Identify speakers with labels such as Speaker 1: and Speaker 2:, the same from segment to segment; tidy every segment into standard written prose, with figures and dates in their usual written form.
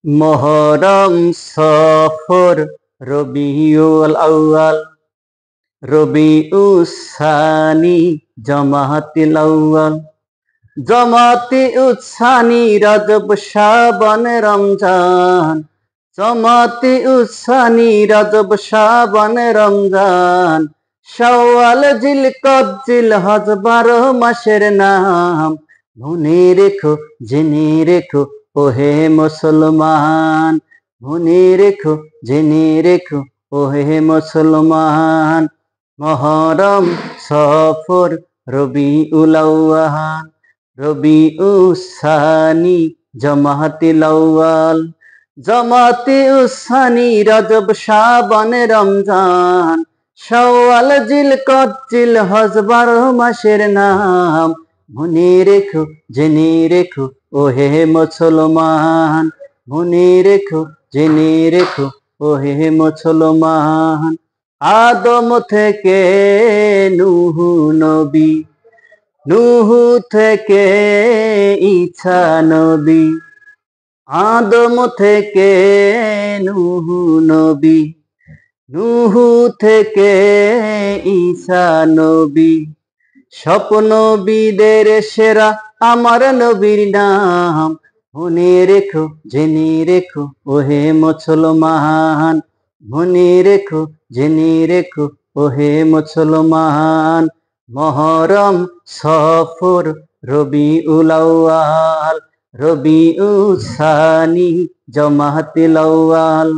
Speaker 1: মুহররম, সফর, রবিউল আউয়াল, রবিউস সানি, জমাতুল আউয়াল, জমাতুল সানি, রজব, শাবান, রমজান, জমাতুল সানি, রজব, শাবান, রমজান, শাওয়াল, জিলকদ, জিলহজ, 12 মাসের নাম। মনে রেখো, জেনে রেখো, ওহে মুসলমান, মনে রেখো, জেনে রেখো, ওহে মুসলমান। মুহররম, সফর, রবিউল আউয়াল, রবিউস সানি, জমাতুল আউয়াল, জমাতুল সানি, রজব, শাবান, রমজান, শাওয়াল, জিলকদ, জিলহজ, 12 মাসের নাম। মনে রেখো, জেনে রেখো, ওহে মুসলমান, মনে রেখো, জেনে রেখো, ওহে মুসলমান। আদম থেকে নূহ নবী, নূহ থেকে ঈসা নবী, আদম থেকে নূহ নবী, নূহ থেকে ঈসা নবী, স্বপ্ন নবীদের সেরা আমার নবীর নাম। মনে রেখো, জেনে রেখো, ওহে মুসলমান, মনে রেখো, জেনে রেখো, ওহে মুসলমান। মুহররম, সফর, রবিউল আউয়াল, রবিউস সানি, জমাতুল আউয়াল,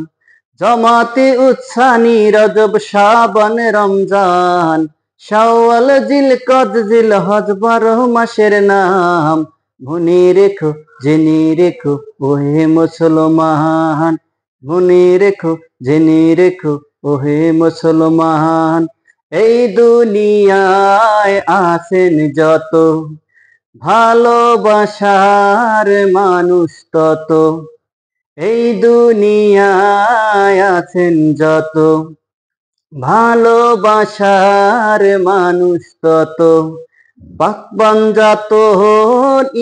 Speaker 1: জমাতুল সানি, রজব, শাবান, রমজান, শাওয়াল, জিলকদ, জিলহজ, 12 মাসের নাম। মনে রেখো, জেনে রেখো, ওহে মুসলমান, মনে রেখো, জেনে রেখো, ওহে মুসলমান। এই দুনিয়ায় আছেন যত ভালোবাসার মানুষ তত, এই দুনিয়ায় আছেন যত ভালোবাসার মানুষ তত, পাকবান জাত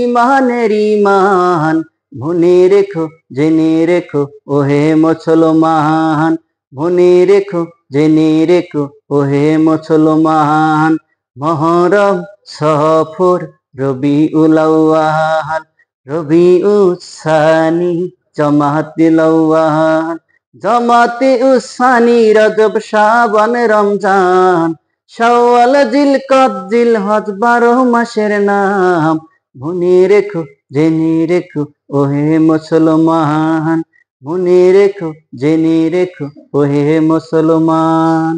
Speaker 1: ইমানের ইমান। মনে রেখো, জেনে রেখো, ওহে মুসলমান, মনে রেখো, জেনে রেখো, ওহে মুসলমান। মুহররম, সফর, রবিউল আউয়াল, রবিউস সানি, জমাতুল আউয়াল, জমাতুল সানি, রজব, শাবান, রমজান, শাওয়াল, জিলকদ, জিলহজ, 12 মাসের নাম। মনে রেখো, জেনে রেখো, ওহে মুসলমান, মনে রেখো, জেনে রেখো, ওহে মুসলমান।